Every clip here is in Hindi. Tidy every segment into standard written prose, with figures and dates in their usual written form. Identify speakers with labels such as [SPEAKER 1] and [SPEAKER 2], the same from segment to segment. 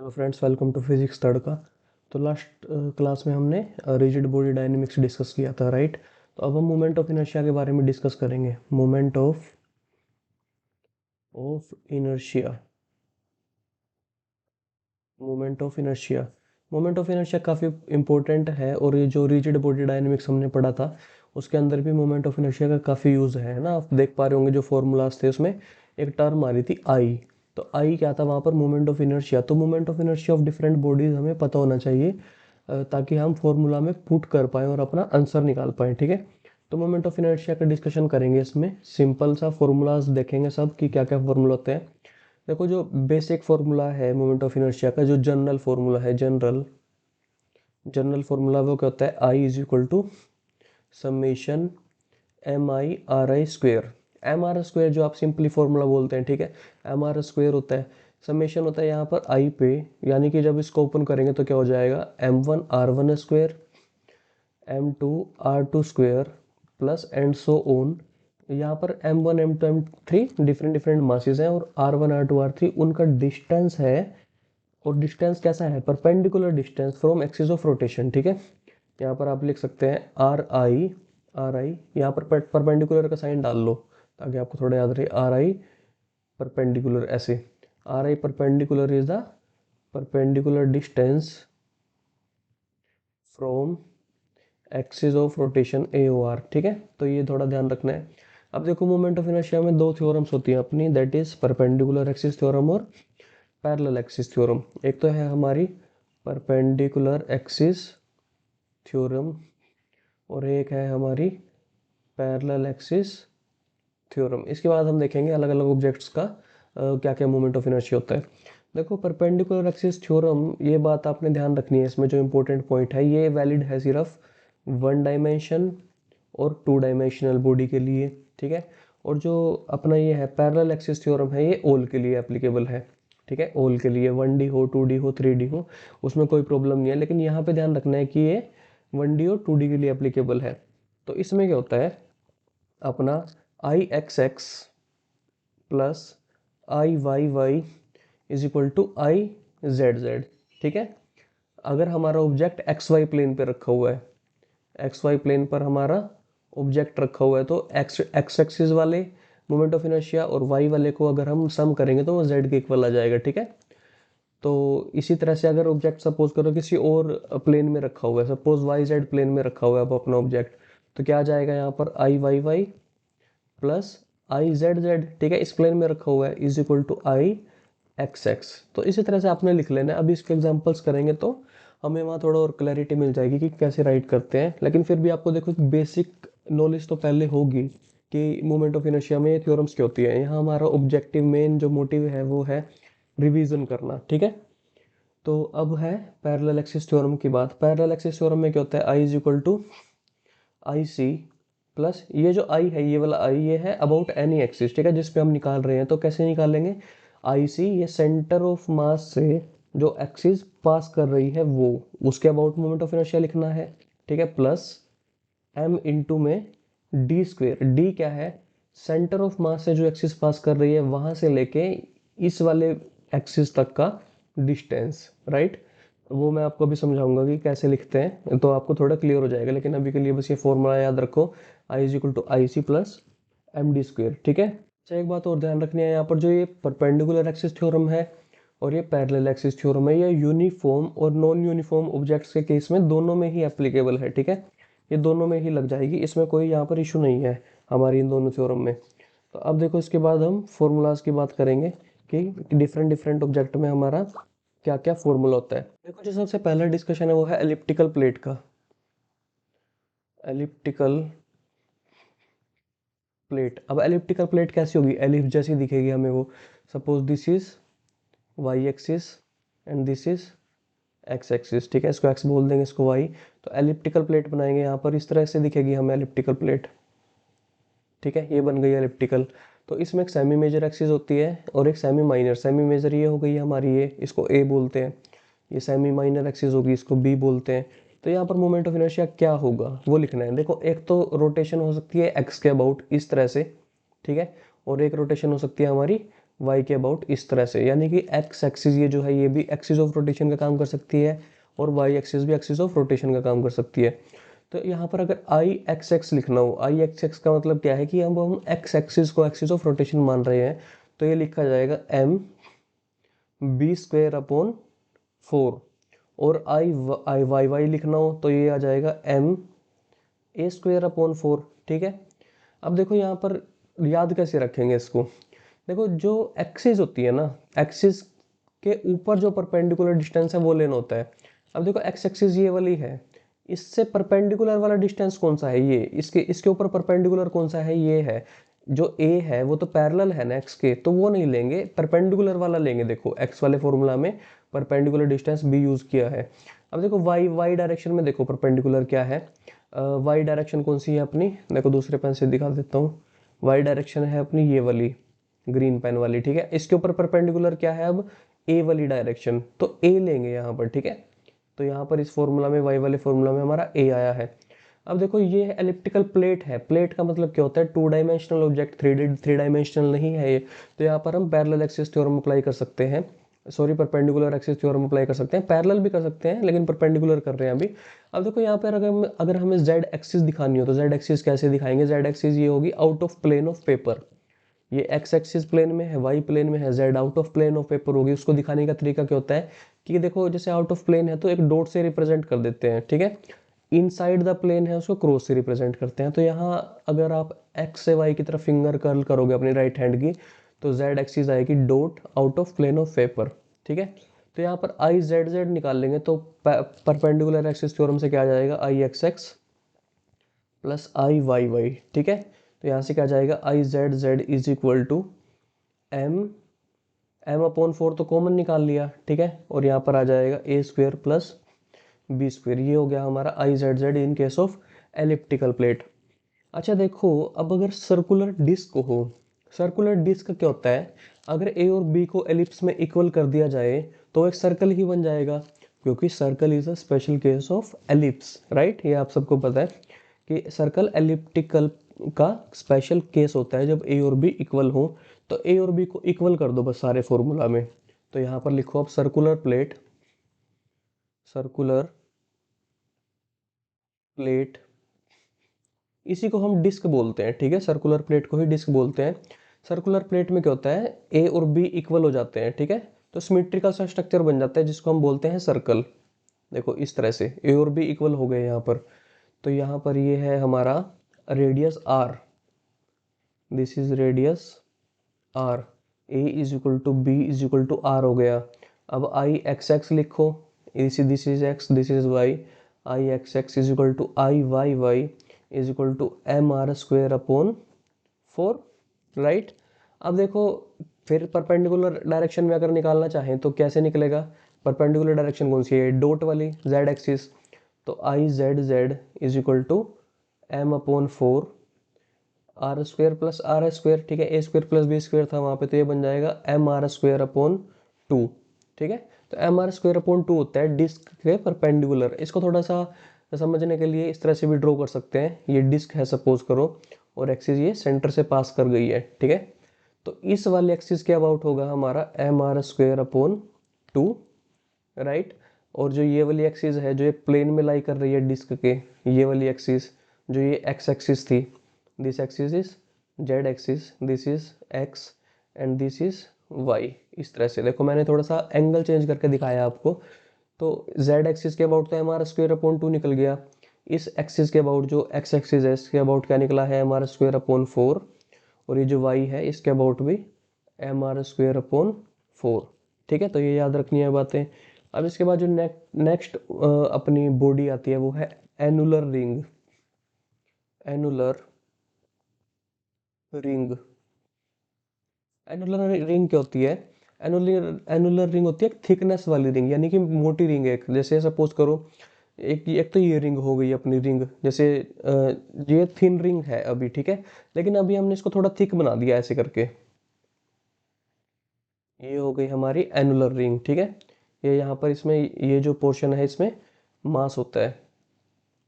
[SPEAKER 1] Hello friends, welcome to physics third का। तो लास्ट क्लास में हमने रिजिड बॉडी डायनेमिक्स डिस्कस किया था, राइट। तो अब हम मोमेंट ऑफ इनर्शिया के बारे में डिस्कस करेंगे। Moment of inertia moment of inertia moment of inertia काफ़ी इंपॉर्टेंट है, और ये जो रिजिड बॉडी डायनेमिक्स हमने पढ़ा था उसके अंदर भी मोमेंट ऑफ इनर्शिया का काफ़ी यूज़ है ना। आप देख पा रहे होंगे जो फॉर्मूलाज थे उसमें एक टर्म आ रही थी आई। तो आई क्या था वहाँ पर? Moment of inertia. तो moment of inertia of different bodies हमें पता होना चाहिए, ताकि हम फॉर्मूला में पुट कर पाएँ और अपना आंसर निकाल पाएँ, ठीक है। तो मोमेंट ऑफ इनर्शिया का डिस्कशन करेंगे, इसमें सिंपल सा फॉर्मूलाज देखेंगे सब कि क्या क्या फॉर्मूला होते हैं। देखो, जो बेसिक फार्मूला है मोमेंट ऑफ इनर्शिया का, जो जनरल फार्मूला है, जनरल जनरल फार्मूला वो क्या होता है? I is equal to summation m i r i square. M are square जो आप सिंपली फार्मूला बोलते हैं, ठीक है। एम आर स्क्वेयर होता है, समेशन होता है यहाँ पर आई पे, यानी कि जब इसको ओपन करेंगे तो क्या हो जाएगा? M one R one square, M two R two square, plus and so on. यहाँ पर M one M two M three different different masses हैं, और R one R two R three उनका डिस्टेंस है। और डिस्टेंस कैसा है? Perpendicular distance from axis of rotation, ठीक है। यहाँ पर आप लिख सकते हैं आर आई यहाँ पर परपेंडिकुलर का साइन डाल लो ताकि आपको थोड़ा याद रहे। आर आई परपेंडिकुलर, ऐसे R I perpendicular is the perpendicular distance from axis of rotation A O R, ठीक है। तो ये थोड़ा ध्यान रखना है। अब देखो, मोमेंट ऑफ इनर्शिया में दो थ्योरम्स होती हैं अपनी, that is perpendicular axis theorem और पैरेलल एक्सिस थ्योरम। एक तो है हमारी परपेंडिकुलर एक्सिस थ्योरम, और एक है हमारी पैरेलल एक्सिस थ्योरम। इसके बाद हम देखेंगे अलग अलग ऑब्जेक्ट्स का क्या क्या मोमेंट ऑफ इनर्शिया होता है। देखो, परपेंडिकुलर एक्सिस थ्योरम, ये बात आपने ध्यान रखनी है, इसमें जो इंपॉर्टेंट पॉइंट है ये वैलिड है सिर्फ वन डायमेंशन और टू डायमेंशनल बॉडी के लिए, ठीक है। और जो अपना ये है पैरेलल एक्सिस थ्योरम है, ये ऑल के लिए एप्लीकेबल है, ठीक है। ऑल के लिए, 1D हो, 2D हो, 3D हो, उसमें कोई प्रॉब्लम नहीं है। लेकिन यहाँ पे ध्यान रखना है कि ये 1D और 2D के लिए एप्लीकेबल है। तो इसमें क्या होता है अपना I x x plus I Y Y is equal to I Z z, ठीक है। अगर हमारा ऑब्जेक्ट एक्स वाई प्लेन पे रखा हुआ है, एक्स वाई प्लेन पर हमारा ऑब्जेक्ट रखा हुआ है, तो एक्स एक्स एक्सिस वाले मोमेंट ऑफ इनर्शिया और वाई वाले को अगर हम सम करेंगे तो वो जेड के इक्वल आ जाएगा, ठीक है। तो इसी तरह से अगर ऑब्जेक्ट सपोज करो किसी और प्लेन में रखा हुआ है, सपोज वाई जेड प्लेन में रखा हुआ है अब अपना ऑब्जेक्ट, तो क्या आ जाएगा यहाँ पर? I Y y plus I Z z, ठीक है, इस प्लेन में रखा हुआ है, is equal to I x x. तो इसी तरह से आपने लिख लेना है। अभी इसके एग्जांपल्स करेंगे तो हमें वहाँ थोड़ा और क्लैरिटी मिल जाएगी कि कैसे राइट करते हैं। लेकिन फिर भी आपको देखो बेसिक नॉलेज तो पहले होगी कि मोमेंट ऑफ इनर्शिया में ये थ्योरम्स क्या होती है। यहाँ हमारा ऑब्जेक्टिव मेन जो मोटिव है वो है रिवीजन करना, ठीक है। तो अब है पैरेलल एक्सिस थ्योरम की बात। पैरेलल एक्सिस थ्योरम में क्या होता है? I is equal to I c plus, ये जो आई है, ये वाला आई, ये है अबाउट एनी एक्सिस, ठीक है, जिसपे हम निकाल रहे हैं। तो कैसे निकालेंगे? आई सी, ये सेंटर ऑफ मास से जो एक्सिस पास कर रही है वो, उसके अबाउट मोमेंट ऑफ इनर्शिया लिखना है, ठीक है, प्लस एम इंटू में डी स्क्वेयर। डी क्या है? सेंटर ऑफ मास से जो एक्सिस पास कर रही है वहां से लेके इस वाले एक्सिस तक का डिस्टेंस, राइट। वो मैं आपको अभी समझाऊंगा कि कैसे लिखते हैं, तो आपको थोड़ा क्लियर हो जाएगा। लेकिन अभी के लिए बस ये फॉर्मूला याद रखो, I is equal to I c plus M D square, ठीक है। अच्छा, एक बात और ध्यान रखनी है, यहाँ पर जो ये परपेंडिकुलर एक्सिस थ्योरम है और ये पैरेलल एक्सिस थ्योरम है, ये यूनिफॉर्म और नॉन यूनिफॉर्म ऑब्जेक्ट्स के केस में दोनों में ही एप्लीकेबल है, ठीक है। ये दोनों में ही लग जाएगी, इसमें कोई यहाँ पर इशू नहीं है हमारी इन दोनों थ्योरम में। तो अब देखो, इसके बाद हम फॉर्मूलाज की बात करेंगे कि डिफरेंट डिफरेंट ऑब्जेक्ट में हमारा क्या क्या फॉर्मूला होता है। देखो, जो सबसे पहला डिस्कशन है वो है एलिप्टिकल प्लेट का। एलिप्टिकल प्लेट, अब एलिप्टिकल प्लेट कैसी होगी? एलिप्स जैसी दिखेगी हमें वो। Suppose this is Y axis and this is X axis, ठीक है, इसको एक्स बोल देंगे, इसको वाई। तो एलिप्टिकल प्लेट बनाएंगे यहाँ पर, इस तरह से दिखेगी हमें एलिप्टिकल प्लेट, ठीक है, ये बन गई एलिप्टिकल। तो इसमें एक सेमी मेजर एक्सिस होती है और एक सेमी माइनर। सेमी मेजर ये हो गई हमारी, ये इसको ए बोलते हैं। ये सेमी माइनर एक्सिस होगी, इसको बी बोलते हैं। तो यहाँ पर मोमेंट ऑफ इनर्शिया क्या होगा वो लिखना है। देखो, एक तो रोटेशन हो सकती है एक्स के अबाउट इस तरह से, ठीक है, और एक रोटेशन हो सकती है हमारी वाई के अबाउट इस तरह से, यानी कि एक्स एक्सिस ये जो है ये भी एक्सिस ऑफ रोटेशन का काम कर सकती है और वाई एक्सिस भी एक्सिस ऑफ रोटेशन का काम कर सकती है। तो यहाँ पर अगर आई एक्स एक्स लिखना हो, आई एक्स एक्स का मतलब क्या है कि हम एक्स एक्सिस को एक्सिस ऑफ रोटेशन मान रहे हैं, तो ये लिखा जाएगा एम बी स्क्वेयर अपॉन 4। और आई आई वाई वाई लिखना हो तो ये आ जाएगा एम ए स्क्वेयर अपॉन 4। ठीक है, अब देखो यहाँ पर याद कैसे रखेंगे इसको। देखो जो एक्सिस होती है ना, एक्सिस के ऊपर जो परपेंडिकुलर डिस्टेंस है वो लेना होता है। अब देखो एक्स एक्सिस ये वाली है, इससे परपेंडिकुलर वाला डिस्टेंस कौन सा है, ये इसके इसके ऊपर परपेंडिकुलर कौन सा है, ये है। जो ए है वो तो पैरेलल है ना एक्स के, तो वो नहीं लेंगे, परपेंडिकुलर वाला लेंगे। देखो एक्स वाले फॉर्मूला में परपेंडिकुलर डिस्टेंस बी यूज किया है। अब देखो वाई वाई डायरेक्शन में देखो परपेंडिकुलर क्या है, वाई डायरेक्शन कौन सी है अपनी, देखो दूसरे पेन से दिखा देता हूँ। वाई डायरेक्शन है अपनी ये वाली ग्रीन पेन वाली। ठीक है, इसके ऊपर परपेंडिकुलर क्या है अब, ए वाली डायरेक्शन, तो ए लेंगे यहाँ पर। ठीक है, तो यहाँ पर इस फॉर्मूला में वाई वाले फॉर्मूला में हमारा ए आया है। अब देखो ये एलिप्टिकल प्लेट है, प्लेट का मतलब क्या होता है, two dimensional object, three dimensional नहीं है ये। तो यहाँ पर हम पैरेलल एक्सिस थ्योरम अप्लाई कर सकते हैं, sorry perpendicular axis theorem apply कर सकते हैं। पैरेलल भी कर सकते हैं लेकिन परपेंडिकुलर कर रहे हैं अभी। अब देखो यहाँ पर अगर हमें जेड एक्सिस दिखानी हो तो जेड एक्सिस कैसे दिखाएंगे, जेड एक्सिस ये होगी out of plane of paper. ये एक्स एक्सिस प्लेन में है, वाई प्लेन में है, Z out of plane of paper होगी। उसको दिखाने का तरीका क्या होता है कि देखो जैसे आउट ऑफ प्लेन है तो एक डॉट से रिप्रेजेंट कर देते हैं। ठीक है, इनसाइड द प्लेन है उसको क्रॉस से रिप्रेजेंट करते हैं। तो यहाँ अगर आप एक्स से वाई की तरफ फिंगर कर्ल करोगे अपनी राइट हैंड की, तो जेड एक्सिस आएगी dot out of plane of paper. ठीक है, तो यहाँ पर आई जेड जेड निकाल लेंगे तो परपेंडिकुलर एक्सिस थ्योरम से क्या आ जाएगा, I x x plus I Y Y. ठीक है, तो यहाँ से क्या जाएगा, I Z Z is equal to M M upon 4 तो कॉमन निकाल लिया। ठीक है, और यहाँ पर आ जाएगा ए स्क्वेयर प्लस बी स्क्वेयर। ये हो गया हमारा I Z Z in case of elliptical plate. अच्छा देखो, अब अगर सर्कुलर डिस्क हो, सर्कुलर डिस्क क्या होता है, अगर ए और बी को एलिप्स में इक्वल कर दिया जाए तो एक सर्कल ही बन जाएगा, क्योंकि circle is a special case of ellipse. Right, ये आप सबको पता है कि सर्कल एलिप्टिकल का स्पेशल केस होता है जब ए और बी इक्वल हो। तो ए और बी को इक्वल कर दो बस सारे फॉर्मूला में। तो यहाँ पर लिखो अब सर्कुलर प्लेट, सर्कुलर प्लेट, इसी को हम डिस्क बोलते हैं। ठीक है, सर्कुलर प्लेट को ही डिस्क बोलते हैं। सर्कुलर प्लेट में क्या होता है, ए और बी इक्वल हो जाते हैं। ठीक है, तो सिमेट्रिकल सा स्ट्रक्चर बन जाता है जिसको हम बोलते हैं सर्कल। देखो इस तरह से ए और बी इक्वल हो गए यहाँ पर। तो यहाँ पर ये है हमारा radius R, this is radius R, A is equal to B is equal to R हो गया। अब आई एक्स एक्स लिखो, this is X this is Y, I x x is equal to I Y Y is equal to M are square upon 4। Right, अब देखो फिर परपेंडिकुलर डायरेक्शन में अगर निकालना चाहें तो कैसे निकलेगा, परपेंडिकुलर डायरेक्शन कौन सी है, डॉट वाली जेड एक्सिस। तो I Z Z is equal to M upon 4 R square plus R square. ठीक है, A square plus B square था वहाँ पे, तो ये बन जाएगा एम आर स्क्वेयर अपॉन 2। ठीक है, तो एम आर स्क्वेयर अपॉन 2 होता है डिस्क के परपेंडिकुलर। इसको थोड़ा सा समझने के लिए इस तरह से भी ड्रॉ कर सकते हैं, ये डिस्क है सपोज करो और एक्सिस ये सेंटर से पास कर गई है। ठीक है, तो इस वाले एक्सिस के अबाउट होगा हमारा M are square upon 2। Right, और जो ये वाली एक्सिस है जो ये प्लेन में लाई कर रही है डिस्क के, ये वाली एक्सिस जो ये एक्स एक्सिस थी, this axis is Z axis, this is X and this is Y. इस तरह से देखो मैंने थोड़ा सा एंगल चेंज करके दिखाया आपको। तो जेड एक्सिस के अबाउट तो एम आर स्क्वेयर अपॉन 2 निकल गया। इस एक्सिस के अबाउट जो एक्स एक्सिस है इसके अबाउट क्या निकला है, एम आर स्क्वेयर अपॉन 4। और ये जो वाई है इसके अबाउट भी एम आर स्क्वेयर अपॉन 4। ठीक है, तो ये याद रखनी है बातें। अब इसके बाद जो नेक्स्ट अपनी बॉडी आती है वो है annular ring, annular ring. Annular ring क्या होती है, एनुलर एनुलर रिंग होती है थिकनेस वाली रिंग, यानी कि मोटी रिंग। एक जैसे सपोज करो एक तो ये रिंग हो गई अपनी रिंग, जैसे ये थिन रिंग है अभी। ठीक है, लेकिन अभी हमने इसको थोड़ा थिक बना दिया ऐसे करके, ये हो गई हमारी एनुलर रिंग। ठीक है, ये यहाँ पर इसमें ये जो पोर्शन है इसमें मास होता है।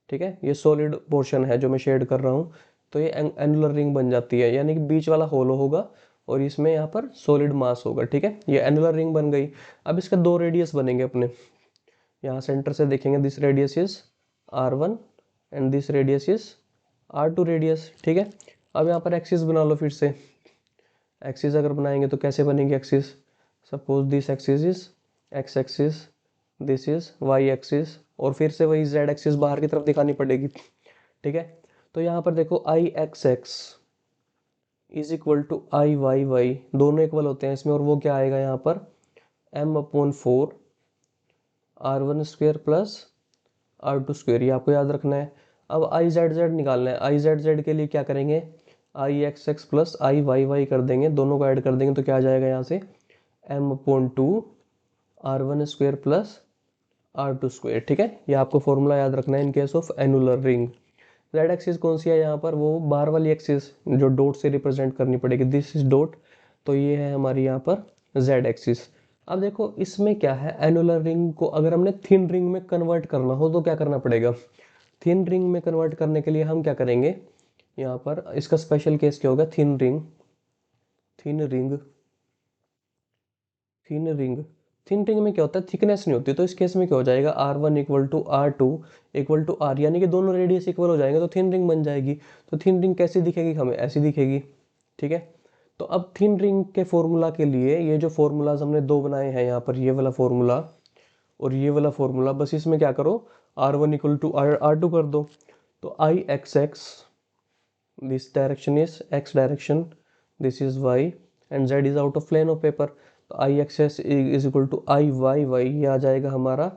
[SPEAKER 1] ठीक है, ये सॉलिड पोर्शन है जो मैं शेड कर रहा हूँ, तो ये एनुलर रिंग बन जाती है, यानी कि बीच वाला होलो होगा और इसमें यहाँ पर सॉलिड मास होगा, ठीक है। ये एनुलर रिंग बन गई। अब इसका दो रेडियस बनेंगे अपने, यहाँ सेंटर से देखेंगे, this radius is r1 and this radius is r2 radius, ठीक है। अब यहाँ पर एक्सिस बना लो फिर से। एक्सिस अगर बनाएंगे तो कैसे बनेगी axis, suppose this axis is x axis, this is y axis, और फिर से वही z एक्सिस बाहर की तरफ दिखानी पड़ेगी, ठीक है। तो यहाँ पर देखो I x x is equal to I Y y, दोनों इक्वल होते हैं इसमें, और वो क्या आएगा यहाँ पर m/4 r1 square plus r2 square, ये आपको याद रखना है। अब आई जेड जेड निकालना है। आई जेड जेड के लिए क्या करेंगे, आई x x plus I Y Y कर देंगे, दोनों को ऐड कर देंगे तो क्या आ जाएगा यहाँ से m/2 r1 square plus r2 square, ठीक है। ये आपको फॉर्मूला याद रखना है in case of annular ring. Z axis कौन सी है यहाँ पर, वो बाहर वाली एक्सिस जो डॉट से रिप्रेजेंट करनी पड़ेगी, दिस इज डॉट, तो ये है हमारी यहाँ पर जेड एक्सिस। अब देखो इसमें क्या है, एनुलर रिंग को अगर हमने थिन रिंग में कन्वर्ट करना हो तो क्या करना पड़ेगा। थिन रिंग में कन्वर्ट करने के लिए हम क्या करेंगे, यहाँ पर इसका स्पेशल केस क्या होगा, thin ring, thin ring, thin ring, thin ring में क्या होता है, थिकनेस नहीं होती, तो इस केस में क्या हो जाएगा, r1 equal to r2 equal to r, यानी कि दोनों रेडियस इक्वल हो जाएंगे तो थिन रिंग बन जाएगी। तो थिन रिंग कैसी दिखेगी, हमें ऐसी दिखेगी, ठीक है। तो अब थिन रिंग के फॉर्मूला के लिए ये जो फॉर्मूलाज हमने दो बनाए हैं यहाँ पर, ये वाला फॉर्मूला और ये वाला फॉर्मूला, बस इसमें क्या करो, r1 इक्वल टू r2 कर दो। तो I x x, this direction is x direction, this is y and z is out of plane of paper. तो I x x is equal to I Y y, ये आ जाएगा हमारा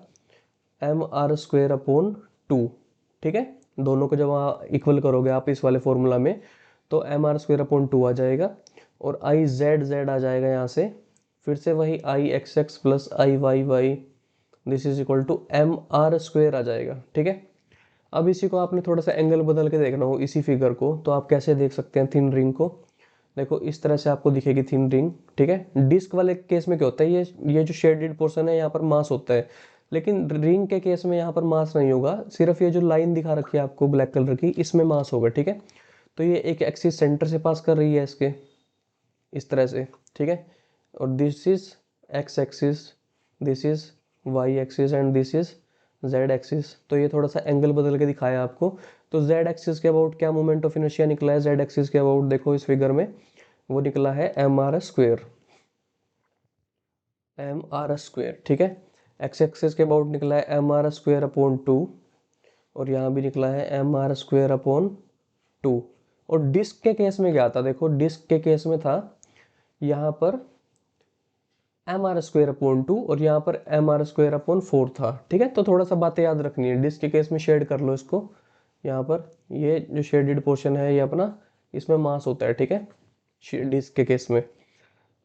[SPEAKER 1] mr² अपॉन 2, ठीक है। दोनों को जब इक्वल करोगे आप इस वाले फॉर्मूला में तो mr² अपॉन 2 आ जाएगा, और आई जेड जेड आ जाएगा यहाँ से, फिर से वही I x x plus I Y y, this is equal to mr² आ जाएगा, ठीक है। अब इसी को आपने थोड़ा सा एंगल बदल के देखना हो इसी फिगर को, तो आप कैसे देख सकते हैं थिन रिंग को, देखो इस तरह से आपको दिखेगी थिन रिंग, ठीक है। डिस्क वाले केस में क्या होता है, ये जो शेडेड पोर्शन है यहाँ पर मास होता है, लेकिन रिंग के केस में यहाँ पर मास नहीं होगा, सिर्फ ये जो लाइन दिखा रखी है आपको ब्लैक कलर की, इसमें मास होगा, ठीक है। तो ये एक एक्सिस सेंटर से पास कर रही है इसके, इस तरह से, ठीक है। और this is X axis, this is Y axis and this is Z axis. तो ये थोड़ा सा एंगल बदल के दिखाया आपको। तो जेड एक्सिस के अबाउट क्या मोमेंट ऑफ इनर्शिया निकला है, जेड एक्सिस के अबाउट देखो इस फिगर में, वो निकला है mr², mr², ठीक है। एक्स एक्सिस के अबाउट निकला है mr²/2, और यहाँ भी निकला है mr²/2। और डिस्क के केस में क्या था, देखो डिस्क के केस में था यहाँ पर mr²/2 और यहाँ पर mr²/4 था, ठीक है। तो थोड़ा सा बातें याद रखनी है, डिस्क के केस में शेड कर लो इसको, यहाँ पर ये जो शेडेड पोर्शन है ये अपना, इसमें मास होता है, ठीक है, डिस्क के केस में।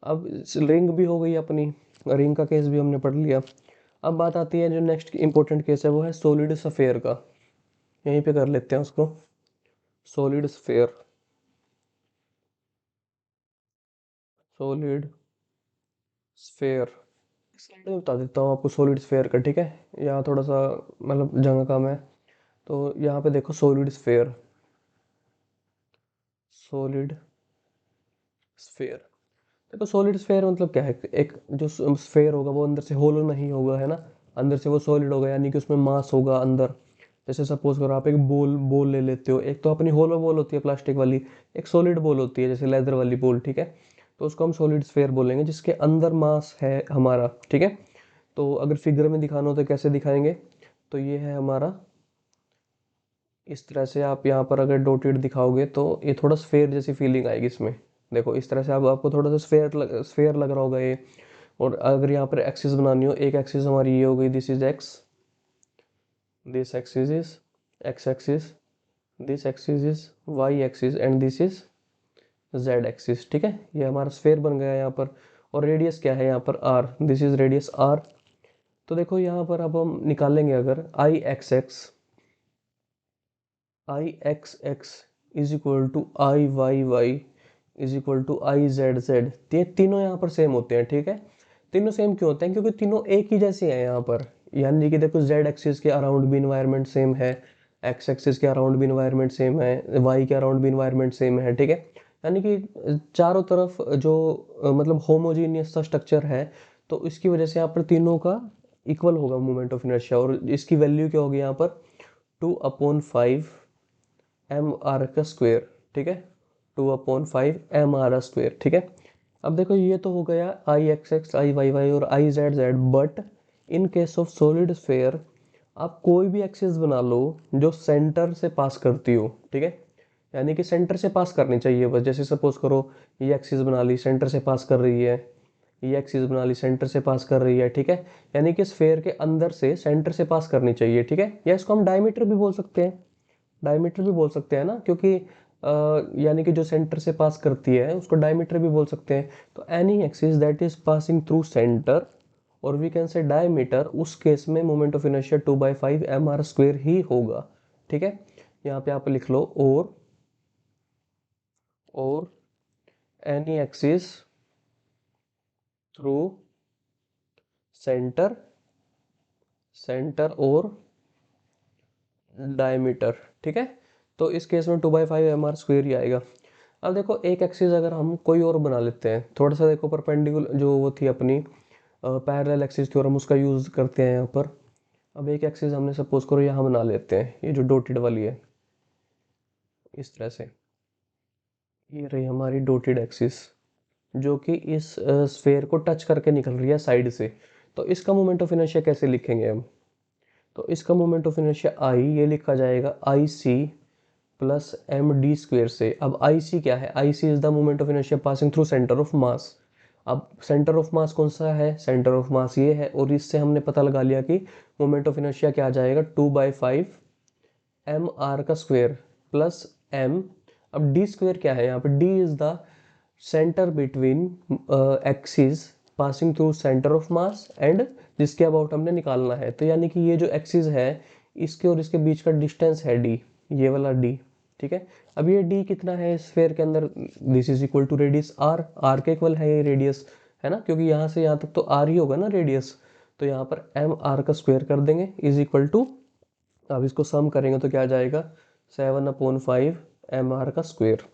[SPEAKER 1] अब रिंग भी हो गई अपनी, रिंग का केस भी हमने पढ़ लिया। अब बात आती है जो नेक्स्ट इंपॉर्टेंट केस है, वो है सॉलिड स्फीयर का। यहीं पे कर लेते हैं उसको, solid sphere, solid sphere, slide में बता देता हूँ आपको सॉलिड स्फीयर का, ठीक है। यहाँ थोड़ा सा मतलब जगह कम है, तो यहाँ पे देखो सॉलिड स्फीयर, सॉलिड स्फीयर, देखो सॉलिड स्फीयर मतलब क्या है, एक जो स्फीयर होगा वो अंदर से होलो नहीं होगा, है ना, अंदर से वो सॉलिड होगा, यानी कि उसमें मास होगा अंदर। जैसे सपोज करो आप एक बॉल बॉल ले लेते हो, एक तो अपनी होलो बॉल होती है प्लास्टिक वाली, एक सॉलिड बॉल होती है जैसे लेदर वाली बॉल, ठीक है। तो उसको हम सॉलिड स्फीयर बोलेंगे जिसके अंदर मास है हमारा, ठीक है। तो अगर फिगर में दिखाना हो तो कैसे दिखाएंगे, तो ये है हमारा, इस तरह से आप यहाँ पर अगर डॉटेड दिखाओगे तो ये थोड़ा स्फेयर जैसी फीलिंग आएगी इसमें। देखो इस तरह से आपको थोड़ा सा स्फेयर लग रहा होगा ये। और अगर यहाँ पर एक्सिस बनानी हो, एक एक्सिस हमारी ये हो गई, this is X, this axis is X axis, this axis is Y axis and this is Z axis, ठीक है। ये हमारा स्फेयर बन गया यहाँ पर। और रेडियस क्या है यहाँ पर, r, this is radius r. तो देखो यहाँ पर अब हम निकालेंगे, अगर I x x, I x x is equal to I Y Y is equal to I Z z, ये तीनों यहाँ पर सेम होते हैं, ठीक है। तीनों सेम क्यों होते हैं, क्योंकि तीनों एक ही जैसे हैं यहाँ पर, यानी कि देखो जेड एक्सिस के अराउंड भी इन्वायरमेंट सेम है, एक्स एक्सिस के अराउंड भी इन्वायरमेंट सेम है, वाई के अराउंड भी इन्वायरमेंट सेम है, ठीक है। यानी कि चारों तरफ जो मतलब होमोजीनियस सा स्ट्रक्चर है, तो इसकी वजह से यहाँ पर तीनों का इक्वल होगा मोमेंट ऑफ इनर्शिया, और इसकी वैल्यू क्या होगी यहाँ पर 2/5 mr का स्क्वायर, ठीक है, 2/5 mr स्क्वायर, ठीक है। अब देखो ये तो हो गया आई एक्स एक्स, आई वाई वाई और I Z Z, but in case of solid sphere आप कोई भी एक्सिस बना लो जो सेंटर से पास करती हो, ठीक है, यानी कि सेंटर से पास करनी चाहिए बस। जैसे सपोज करो ये एक्सिस बना ली, सेंटर से पास कर रही है, ये एक्सिस बना ली, सेंटर से पास कर रही है, ठीक है, यानी कि स्फेयर के अंदर से सेंटर से पास करनी चाहिए, ठीक है। या इसको हम डायमीटर भी बोल सकते हैं, डायमीटर भी बोल सकते हैं ना, क्योंकि यानी कि जो सेंटर से पास करती है उसको डायमीटर भी बोल सकते हैं। तो any axis that is passing through centre, और वी कैन से डायमीटर, उस केस में moment of inertia 2/5 mr square ही होगा, ठीक है। यहाँ पे आप लिख लो और any axis through centre, centre और डायमीटर, ठीक है। तो इस केस में 2/5 mr स्क्वायर ही आएगा। अब देखो एक एक्सिस अगर हम कोई और बना लेते हैं, थोड़ा सा देखो परपेंडिकुलर जो वो थी अपनी पैरेलल एक्सिस थ्योरम, उसका यूज करते हैं यहाँ पर। अब एक एक्सिस हमने सपोज करो यहाँ बना लेते हैं, ये जो डॉटेड वाली है, इस तरह से, ये रही हमारी डॉटेड एक्सिस जो कि इस स्फेयर को टच करके निकल रही है साइड से। तो इसका मोमेंट ऑफ इनर्शिया कैसे लिखेंगे हम? तो इसका मोमेंट ऑफ इनर्शिया आई, ये लिखा जाएगा I c plus M D square से। अब आई सी क्या है? I c is the moment of inertia passing through centre of mass. अब सेंटर ऑफ मास कौन सा है? सेंटर ऑफ मास ये है, और इससे हमने पता लगा लिया कि मोमेंट ऑफ इनर्शिया क्या आ जाएगा, 2/5 एम आर का स्क्वेयर प्लस एम। अब डी स्क्वेयर क्या है यहाँ पे? D is the centre between axis passing through centre of mass and जिसके अबाउट हमने निकालना है। तो यानी कि ये जो एक्सिस है, इसके और इसके बीच का डिस्टेंस है डी, ये वाला डी, ठीक है। अब ये डी कितना है स्फेयर के अंदर? This is equal to radius R, R के इक्वल है ये रेडियस, है ना, क्योंकि यहाँ से यहाँ तक तो आर ही होगा ना रेडियस। तो यहाँ पर एम आर का स्क्वायर कर देंगे इज इक्वल टू, अब इसको सम करेंगे तो क्या आ जाएगा, 7/5 एम आर का स्क्वायर।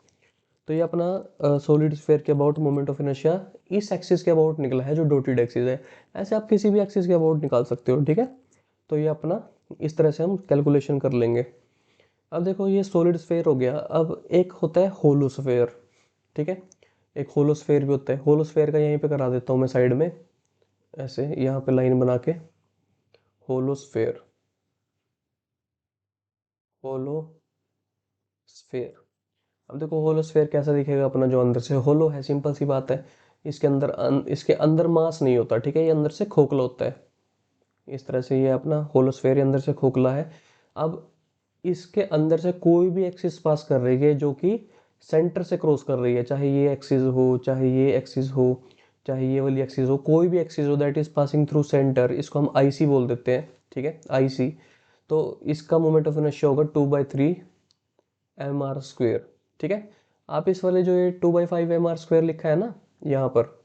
[SPEAKER 1] तो ये अपना सॉलिड स्फेयर के अबाउट मोमेंट ऑफ इनर्शिया इस एक्सिस के अबाउट निकला है जो डॉटेड एक्सिस है। ऐसे आप किसी भी एक्सिस के अबाउट निकाल सकते हो, ठीक है। तो ये अपना इस तरह से हम कैलकुलेशन कर लेंगे। अब देखो ये सॉलिड स्फेयर हो गया। अब एक होता है होलो स्फेयर, ठीक है, एक होलो स्फेयर भी होता है। होलो स्फेयर का यहीं पे करा देता हूँ मैं साइड में, ऐसे यहाँ पे लाइन बना के, होलो स्फेयर, होलो स्फेयर। अब देखो होलो स्फेयर कैसा दिखेगा अपना, जो अंदर से होलो है, सिंपल सी बात है, इसके अंदर इसके अंदर मास नहीं होता, ठीक है, ये अंदर से खोखला होता है। इस तरह से ये अपना होलो स्फेयर अंदर से खोखला है। अब इसके अंदर से कोई भी एक्सिस पास कर रही है जो कि सेंटर से क्रॉस कर रही है, चाहे ये एक्सिस हो, चाहे ये एक्सिस हो, चाहे ये वाली एक्सिस हो, कोई भी एक्सिस हो that is passing through centre, इसको हम आई सी बोल देते हैं, ठीक है, आई सी। तो इसका मोमेंट ऑफ इनर्शिया होगा 2/3 एम आर स्क्वेयर, ठीक है। आप इस वाले जो ये 2/5 एम आर स्क्वेयर लिखा है ना यहाँ पर,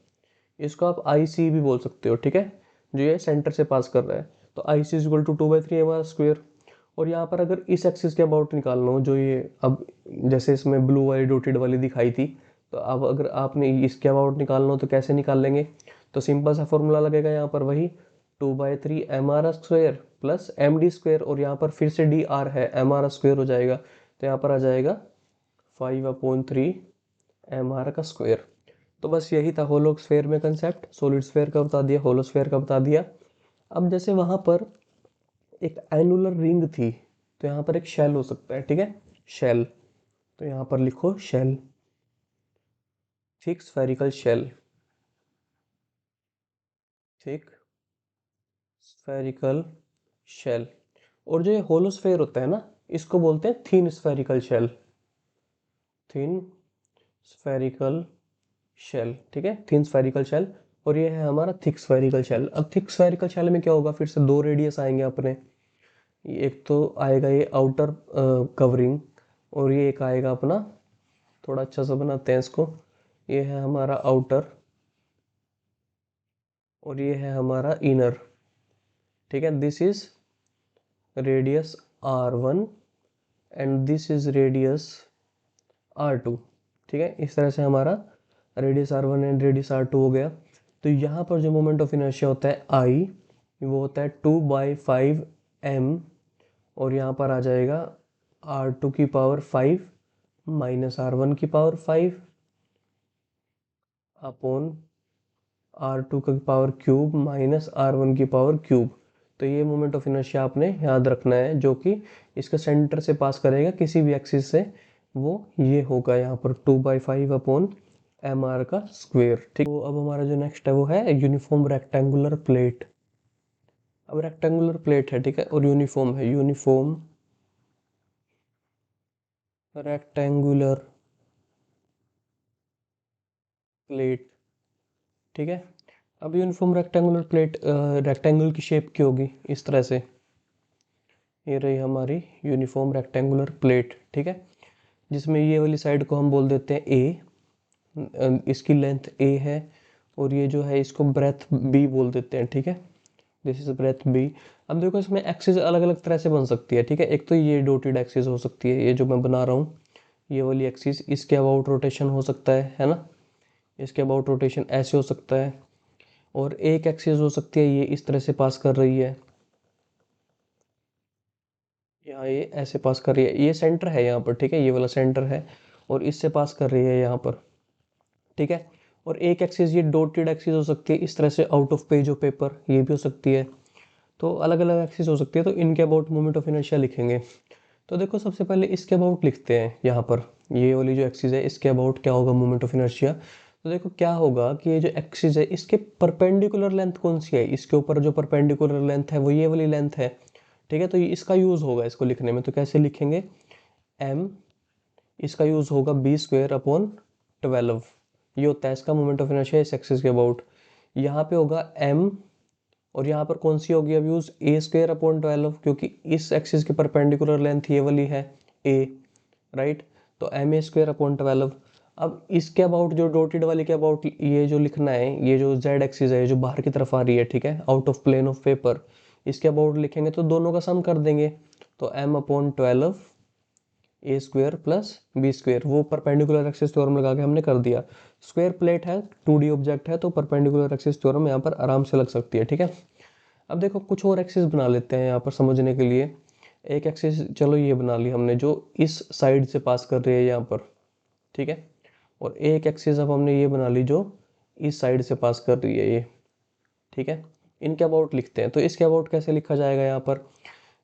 [SPEAKER 1] इसको आप आई सी भी बोल सकते हो, ठीक है, जो ये सेंटर से पास कर रहा है। तो I c equal to 2/3 M R square. और यहाँ पर अगर इस एक्सिस के अबाउट निकालना हो, जो ये अब जैसे इसमें ब्लू वाली डॉटेड वाली दिखाई थी, तो अब अगर आपने इसके अबाउट निकालना हो तो कैसे निकाल लेंगे? तो सिंपल सा फॉर्मूला लगेगा यहाँ पर, वही 2/3 M R square plus M D square, और यहाँ पर फिर से डी आर है, एम आर स्क्वेयर हो जाएगा, तो यहाँ पर आ जाएगा 5/3 एम आर का स्क्वेयर। तो बस यही था होलो स्फेयर में कंसेप्ट। सॉलिड स्फेयर का बता दिया, होलो स्फेयर का बता दिया। अब जैसे वहां पर एक एनुलर रिंग थी, तो यहाँ पर एक शेल हो सकता है, ठीक है, शेल। तो यहाँ पर लिखो शेल, ठीक, स्फेरिकल शेल, ठीक, स्फेरिकल शेल। और जो ये होलो स्फेयर होता है ना, इसको बोलते हैं thin spherical shell, thin spherical shell, ठीक है, थिन स्फेरिकल शेल। और ये है हमारा थिक स्फेरिकल शेल। अब थिक स्फेरिकल शेल में क्या होगा, फिर से दो रेडियस आएंगे अपने, एक तो आएगा ये आउटर कवरिंग, और ये एक आएगा अपना, थोड़ा अच्छा सा बनाते हैं इसको, ये है हमारा आउटर और ये है हमारा इनर, ठीक है। This is radius R1 and this is radius R2, ठीक है, इस तरह से हमारा radius r1 and radius r2 हो गया। तो यहाँ पर जो मोमेंट ऑफ इनर्शिया होता है I, वो होता है 2/5m, और यहाँ पर आ जाएगा r2 की पावर 5 माइनस r1 की पावर 5 अपॉन r2 की पावर क्यूब माइनस r1 की पावर क्यूब। तो ये मोमेंट ऑफ इनर्शिया आपने याद रखना है, जो कि इसका सेंटर से पास करेगा किसी भी एक्सिस से, वो ये होगा यहाँ पर 2/5 अपॉन एम आर का स्क्वेयर। ठीक, तो अब हमारा जो नेक्स्ट है वो है यूनिफॉर्म रेक्टेंगुलर प्लेट। अब रेक्टेंगुलर प्लेट है, ठीक है, और यूनिफॉर्म है, यूनिफॉर्म रेक्टेंगुलर प्लेट। ठीक है, अब यूनिफॉर्म रेक्टेंगुलर प्लेट रेक्टेंगल की शेप की होगी इस तरह से। ये रही हमारी यूनिफॉर्म रेक्टेंगुलर प्लेट, ठीक है, जिसमें ये वाली साइड को हम बोल देते हैं ए, इसकी लेंथ ए है, और ये जो है इसको ब्रेथ बी बोल देते हैं। ठीक है, दिस इज ब्रेथ बी। अब देखो इसमें एक्सिस अलग अलग तरह से बन सकती है। ठीक है, एक तो ये डॉटेड एक्सिस हो सकती है, ये जो मैं बना रहा हूँ ये वाली एक्सिस, इसके अबाउट रोटेशन हो सकता है ना, इसके अबाउट रोटेशन ऐसे हो सकता है। और एक एक्सिस हो सकती है ये इस तरह से पास कर रही है, यहाँ ये ऐसे पास कर रही है, ये सेंटर है यहाँ पर। ठीक है, ये वाला सेंटर है, और इससे पास कर रही है यहाँ पर। ठीक है, और एक एक्सिस ये डॉटेड एक्सिस हो सकती है इस तरह से, out of page of paper, ये भी हो सकती है। तो अलग अलग एक्सिस हो सकती है, तो इनके अबाउट मोमेंट ऑफ इनर्शिया लिखेंगे। तो देखो सबसे पहले इसके अबाउट लिखते हैं यहाँ पर, ये वाली जो एक्सिस है इसके अबाउट क्या होगा मोमेंट ऑफ इनर्शिया। तो देखो क्या होगा कि ये जो एक्सिस है इसके परपेंडिकुलर लेंथ कौन सी है, इसके ऊपर जो परपेंडिकुलर लेंथ है वो ये वाली लेंथ है। ठीक है, तो ये इसका यूज होगा इसको लिखने में, तो कैसे लिखेंगे, m, इसका यूज होगा बी स्क्वेयर अपॉन 12, ये होता है इसका मोमेंट ऑफ इनर्शिया इस एक्सिस के अबाउट। यहाँ पे होगा m, और यहाँ पर कौन सी होगी अब यूज, ए स्क्वेयर अपॉन 12, क्योंकि इस एक्सिस की परपेंडिकुलर लेंथ ये वाली है a, राइट। तो एम ए स्क्वेयर अपॉन 12। अब इसके अबाउट जो डॉटेड वाली के अबाउट ये जो लिखना है, ये जो z एक्सिस है जो बाहर की तरफ आ रही है, ठीक है, out of plane of paper, इसके अबाउट लिखेंगे तो दोनों का सम कर देंगे। तो m upon 12 A square plus B square, वो परपेंडिकुलर एक्सिस थ्योरम लगा के हमने कर दिया। स्क्वायर प्लेट है, 2D ऑब्जेक्ट है, तो परपेंडिकुलर एक्सिस थ्योरम यहाँ पर आराम से लग सकती है। ठीक है, अब देखो कुछ और एक्सिस बना लेते हैं यहाँ पर समझने के लिए। एक एक्सिस चलो ये बना ली हमने जो इस साइड से पास कर रही है यहाँ पर, ठीक है, और एक एक्सिस अब हमने ये बना ली जो इस साइड से पास कर रही है ये। ठीक है, इनके अबाउट लिखते हैं। तो इसके अबाउट कैसे लिखा जाएगा यहाँ पर,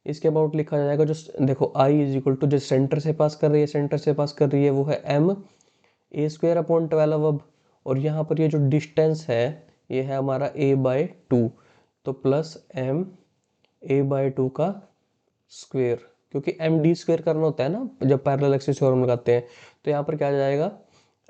[SPEAKER 1] इसके अबाउट लिखा जाएगा जो देखो आई इज इक्वल टू जो सेंटर से पास कर रही है, सेंटर से पास कर रही है वो है m ए स्क्वेयर अपॉन 12 अब, और यहाँ पर ये जो डिस्टेंस है ये है हमारा a/2, तो प्लस m a/2 का स्क्वेयर, क्योंकि एम डी स्क्वेयर करना होता है ना जब पैरेलल एक्सिस थ्योरम लगाते हैं। तो यहाँ पर क्या आ जाएगा,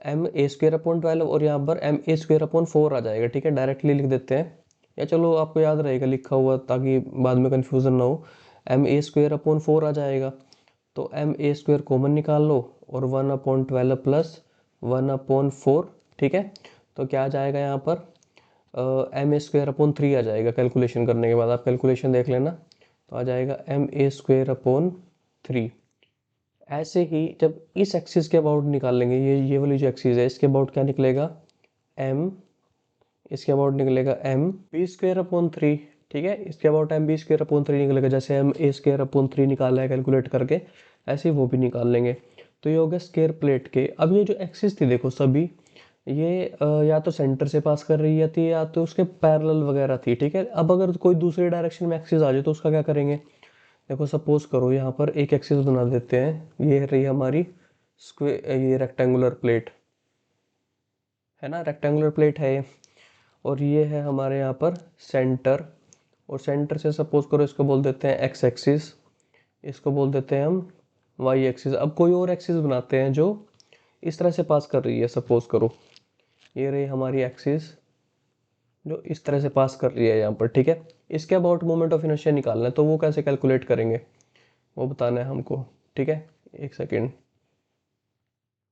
[SPEAKER 1] एम ए स्क्वेयर अपॉन 12, और यहाँ पर एम ए स्क्वेयर अपॉन 4 आ जाएगा। ठीक है, डायरेक्टली लिख देते हैं, या चलो आपको याद रहेगा लिखा हुआ ताकि बाद में कन्फ्यूज़न ना हो। एम ए स्क्वेयर अपॉन 4 आ जाएगा, तो एम ए स्क्वेयर कॉमन निकाल लो, और 1/12 प्लस 1/4। ठीक है, तो क्या आ जाएगा यहाँ पर, एम ए स्क्वेयर अपॉन 3 आ जाएगा। कैलकुलेशन करने के बाद आप कैलकुलेशन देख लेना, तो आ जाएगा एम ए स्क्वेयर अपॉन 3। ऐसे ही जब इस एक्सिस के अबाउट निकाल लेंगे, ये वाली जो एक्सिस है इसके अबाउट क्या निकलेगा, एम, इसके अबाउट निकलेगा एम बी स्क्वेयर अपॉन 3। ठीक है, इसके about M B square upon 3 निकलेगा, जैसे एम ए स्क्वेयर अपॉन 3 निकाला है कैलकुलेट करके, ऐसे ही वो भी निकाल लेंगे। तो ये हो गया स्क्वायर प्लेट के। अब ये जो एक्सिस थी देखो सभी, ये या तो सेंटर से पास कर रही थी या तो उसके पैरेलल वगैरह थी। ठीक है, अब अगर कोई दूसरे डायरेक्शन में एक्सिस आ जाए तो उसका क्या करेंगे, देखो सपोज करो यहाँ पर एक एक्सिस बना देते हैं, ये रही हमारी स्क्वेयर, ये रेक्टेंगुलर प्लेट है ना, रेक्टेंगुलर प्लेट है ये, और ये है हमारे यहाँ पर सेंटर, और सेंटर से सपोज करो इसको बोल देते हैं एक्स एक्सिस, इसको बोल देते हैं हम वाई एक्सिस। अब कोई और एक्सिस बनाते हैं जो इस तरह से पास कर रही है, सपोज करो ये रही हमारी एक्सिस जो इस तरह से पास कर रही है यहाँ पर। ठीक है, इसके अबाउट मोमेंट ऑफ इनर्शिया निकालना है, तो वो कैसे कैलकुलेट करेंगे वो बताना है हमको। ठीक है, एक सेकेंड,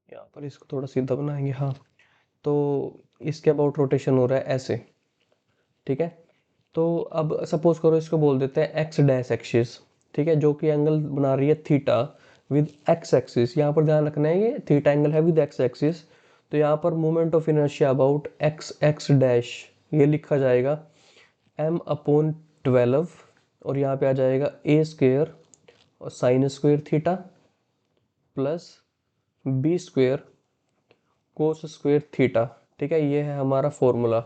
[SPEAKER 1] यहाँ पर इसको थोड़ा सीधा बनाएंगे। हाँ, तो इसके अबाउट रोटेशन हो रहा है ऐसे। ठीक है, तो अब सपोज करो इसको बोल देते हैं एक्स डैश एक्सिस, ठीक है, जो कि एंगल बना रही है थीटा विद एक्स एक्सिस, यहाँ पर ध्यान रखना है ये थीटा एंगल है विद एक्स एक्सिस, तो यहाँ पर moment of inertia about x x dash ये लिखा जाएगा m/12, और यहाँ पे आ जाएगा a स्क्वेयर और sign square theta plus b square cos square theta. ठीक है, ये है हमारा फॉर्मूला।